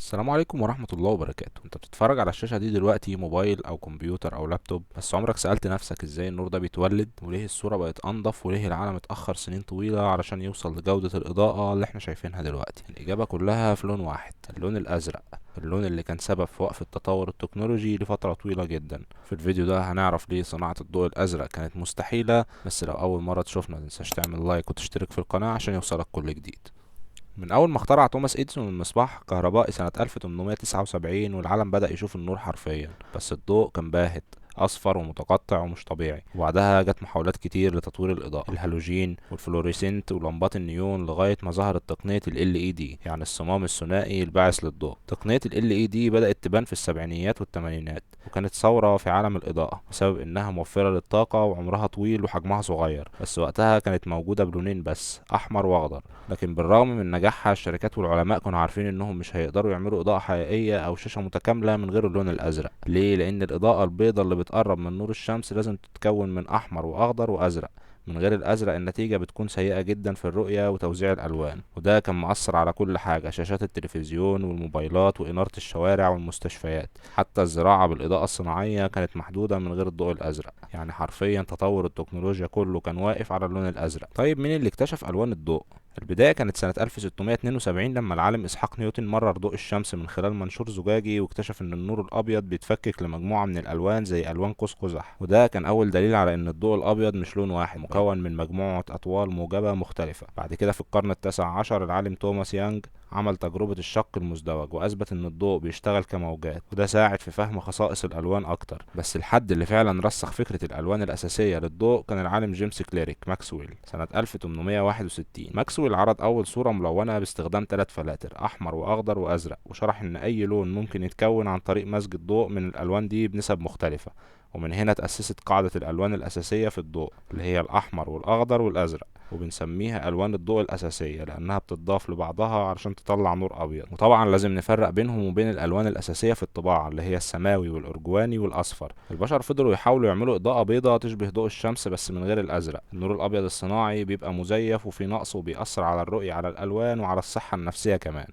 السلام عليكم ورحمة الله وبركاته. انت بتتفرج على الشاشة دي دلوقتي موبايل او كمبيوتر او لابتوب، بس عمرك سألت نفسك ازاي النور ده بيتولد، وليه الصورة بقت انضف، وليه العالم اتأخر سنين طويلة علشان يوصل لجودة الإضاءة اللي احنا شايفينها دلوقتي؟ الإجابة كلها في لون واحد، اللون الأزرق، اللون اللي كان سبب في وقف التطور التكنولوجي لفترة طويلة جدا. في الفيديو ده هنعرف ليه صناعة الضوء الأزرق كانت مستحيلة، بس لو أول مرة تشوفنا متنساش تعمل لايك وتشترك في القناة عشان يوصلك كل جديد. من أول ما اخترع توماس إديسون المصباح الكهربائي سنة 1879 والعالم بدأ يشوف النور حرفيا، بس الضوء كان باهت أصفر ومتقطع ومش طبيعي. وبعدها جت محاولات كتير لتطوير الإضاءة، الهالوجين والفلوريسنت ولمبات النيون، لغاية ما ظهرت تقنية ال LED، يعني الصمام الثنائي الباعث للضوء. تقنية ال LED بدأت تبان في السبعينيات والثمانينات، وكانت ثورة في عالم الإضاءة بسبب إنها موفرة للطاقة وعمرها طويل وحجمها صغير. بس وقتها كانت موجودة بلونين بس، أحمر وأخضر. لكن بالرغم من نجاحها الشركات والعلماء كانوا عارفين انهم مش هيقدروا يعملوا اضاءة حقيقية او شاشة متكاملة من غير اللون الازرق. ليه؟ لان الاضاءة البيضاء اللي بتقرب من نور الشمس لازم تتكون من احمر واخضر وازرق. من غير الازرق النتيجة بتكون سيئة جدا في الرؤية وتوزيع الالوان، وده كان مؤثر على كل حاجة، شاشات التلفزيون والموبايلات وانارة الشوارع والمستشفيات. حتى الزراعة بالاضاءة الصناعية كانت محدودة من غير الضوء الازرق. يعني حرفيا تطور التكنولوجيا كله كان واقف على اللون الازرق. طيب مين اللي اكتشف الوان الضوء؟ البداية كانت سنة 1672 لما العالم إسحاق نيوتن مرر ضوء الشمس من خلال منشور زجاجي، واكتشف إن النور الأبيض بيتفكك لمجموعة من الألوان زي ألوان قوس قزح. وده كان أول دليل على إن الضوء الأبيض مش لون واحد مكون من مجموعة أطوال موجبة مختلفة. بعد كده في القرن التاسع عشر العالم توماس يانج عمل تجربة الشق المزدوج وأثبت إن الضوء بيشتغل كموجات، وده ساعد في فهم خصائص الألوان أكتر. بس الحد اللي فعلا رسخ فكرة الألوان الأساسية للضوء كان العالم جيمس كليريك ماكسويل سنة 1861. ماكسويل عرض أول صورة ملونة باستخدام 3 فلاتر، أحمر وأخضر وأزرق، وشرح إن أي لون ممكن يتكون عن طريق مزج الضوء من الألوان دي بنسب مختلفة. ومن هنا تأسست قاعدة الألوان الأساسية في الضوء، اللي هي الأحمر والأخضر والأزرق، وبنسميها ألوان الضوء الأساسية لأنها بتضاف لبعضها علشان تطلع نور أبيض. وطبعا لازم نفرق بينهم وبين الألوان الأساسية في الطباعة اللي هي السماوي والأرجواني والأصفر. البشر فضلوا يحاولوا يعملوا إضاءة بيضاء تشبه ضوء الشمس بس من غير الأزرق. النور الأبيض الصناعي بيبقى مزيف وفي نقص وبيأثر على الرؤية على الألوان وعلى الصحة النفسية كمان.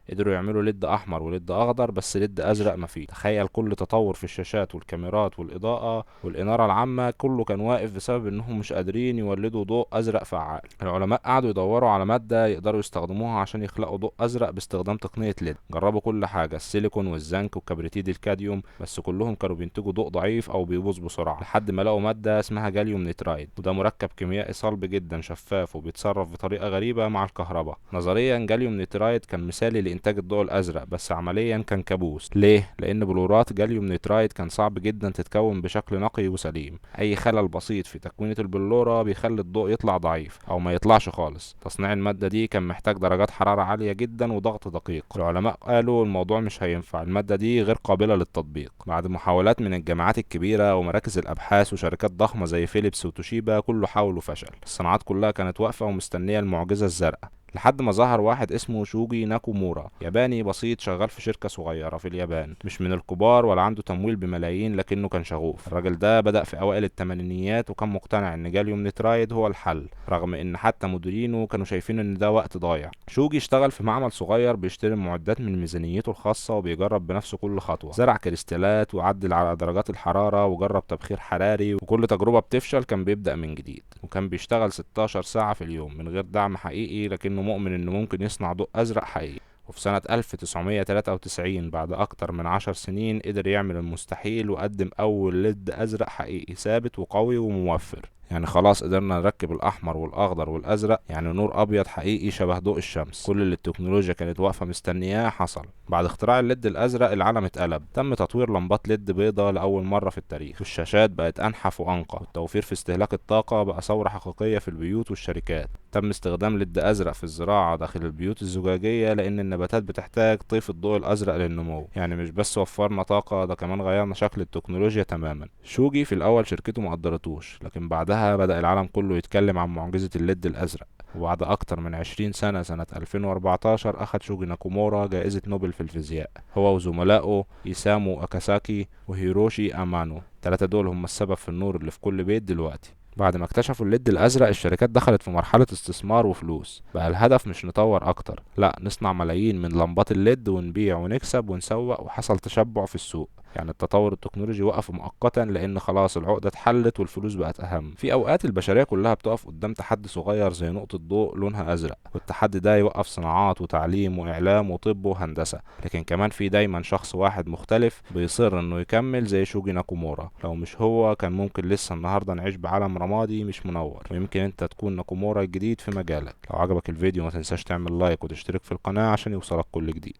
قدروا يعملوا ليد احمر وليد اخضر، بس ليد ازرق مفيش. تخيل كل تطور في الشاشات والكاميرات والاضاءة والانارة العامة كله كان واقف بسبب انهم مش قادرين يولدوا ضوء ازرق فعال. العلماء قعدوا يدوروا على مادة يقدروا يستخدموها عشان يخلقوا ضوء ازرق باستخدام تقنية ليد. جربوا كل حاجة، السيليكون والزنك وكبريتيد الكاديوم، بس كلهم كانوا بينتجوا ضوء ضعيف او بيبوظ بسرعة، لحد ما لقوا مادة اسمها جاليوم نيترايد. وده مركب كيميائي صلب جدا شفاف وبيتصرف بطريقة غريبة مع الكهرباء. نظريا جاليوم نيترايد كان مثالي لإنتاج الضوء الأزرق، بس عمليا كان كابوس. ليه؟ لأن بلورات جاليوم نيترايد كان صعب جدا تتكون بشكل نقي وسليم. أي خلل بسيط في تكوينة البلورة بيخلي الضوء يطلع ضعيف أو ما يطلعش خالص. تصنيع المادة دي كان محتاج درجات حرارة عالية جدا وضغط دقيق. العلماء قالوا الموضوع مش هينفع، المادة دي غير قابلة للتطبيق. بعد محاولات من الجامعات الكبيرة ومراكز الأبحاث وشركات ضخمة زي فيليبس وتوشيبا، كله حاول وفشل. الصناعات كلها كانت واقفة ومستنية المعجزة الزرقاء، لحد ما ظهر واحد اسمه شوجي ناكومورا، ياباني بسيط شغال في شركة صغيرة في اليابان، مش من الكبار ولا عنده تمويل بملايين، لكنه كان شغوف. الراجل ده بدأ في أوائل الثمانينيات وكان مقتنع إن جاليوم نيترايد هو الحل، رغم إن حتى مديرينه كانوا شايفين إن ده وقت ضايع. شوجي اشتغل في معمل صغير بيشتري معدات من ميزانيته الخاصة وبيجرب بنفسه كل خطوة. زرع كريستالات وعدل على درجات الحرارة وجرب تبخير حراري، وكل تجربة بتفشل كان بيبدأ من جديد. وكان بيشتغل 16 ساعة في اليوم من غير دعم حقيقي، لكنه مؤمن انه ممكن يصنع ضوء ازرق حقيقي. وفي سنة 1993 بعد أكتر من 10 سنين قدر يعمل المستحيل وقدم أول ليد أزرق حقيقي ثابت وقوي وموفر. يعني خلاص قدرنا نركب الأحمر والأخضر والأزرق، يعني نور أبيض حقيقي شبه ضوء الشمس. كل اللي التكنولوجيا كانت واقفة مستنياه حصل. بعد اختراع الليد الأزرق العالم اتقلب، تم تطوير لمبات ليد بيضاء لأول مرة في التاريخ، والشاشات بقت أنحف وأنقى، والتوفير في استهلاك الطاقة بقى ثورة حقيقية في البيوت والشركات. تم استخدام ليد أزرق في الزراعة داخل البيوت الزجاجية لأن النباتات بتحتاج طيف الضوء الأزرق للنمو. يعني مش بس وفرنا طاقة، ده كمان غيرنا شكل التكنولوجيا تماما. شوجي في الأول شركته ما قدرتوش، لكن بعدها بدأ العالم كله يتكلم عن معجزة الليد الأزرق. وبعد أكتر من 20 سنة، سنة 2014 أخد شوجي ناكومورا جائزة نوبل في الفيزياء، هو وزملائه إيسامو أكاساكي وهيروشي أمانو. التلاتة دول هم السبب في النور اللي في كل بيت دلوقتي. بعد ما اكتشفوا الليد الازرق، الشركات دخلت في مرحلة استثمار وفلوس. بقى الهدف مش نطور اكتر، لا، نصنع ملايين من لمبات الليد ونبيع ونكسب ونسوق، وحصل تشبع في السوق. يعني التطور التكنولوجي وقف مؤقتا لان خلاص العقدة اتحلت والفلوس بقت اهم. في اوقات البشرية كلها بتقف قدام تحدي صغير زي نقطة ضوء لونها ازرق، والتحدي ده يوقف صناعات وتعليم واعلام وطب وهندسة. لكن كمان في دايما شخص واحد مختلف بيصر انه يكمل زي شوجي ناكامورا. لو مش هو كان ممكن لسه النهارده نعيش بعالم رمادي مش منور، ويمكن انت تكون ناكامورا الجديد في مجالك. لو عجبك الفيديو ما تنساش تعمل لايك وتشترك في القناة عشان يوصلك كل جديد.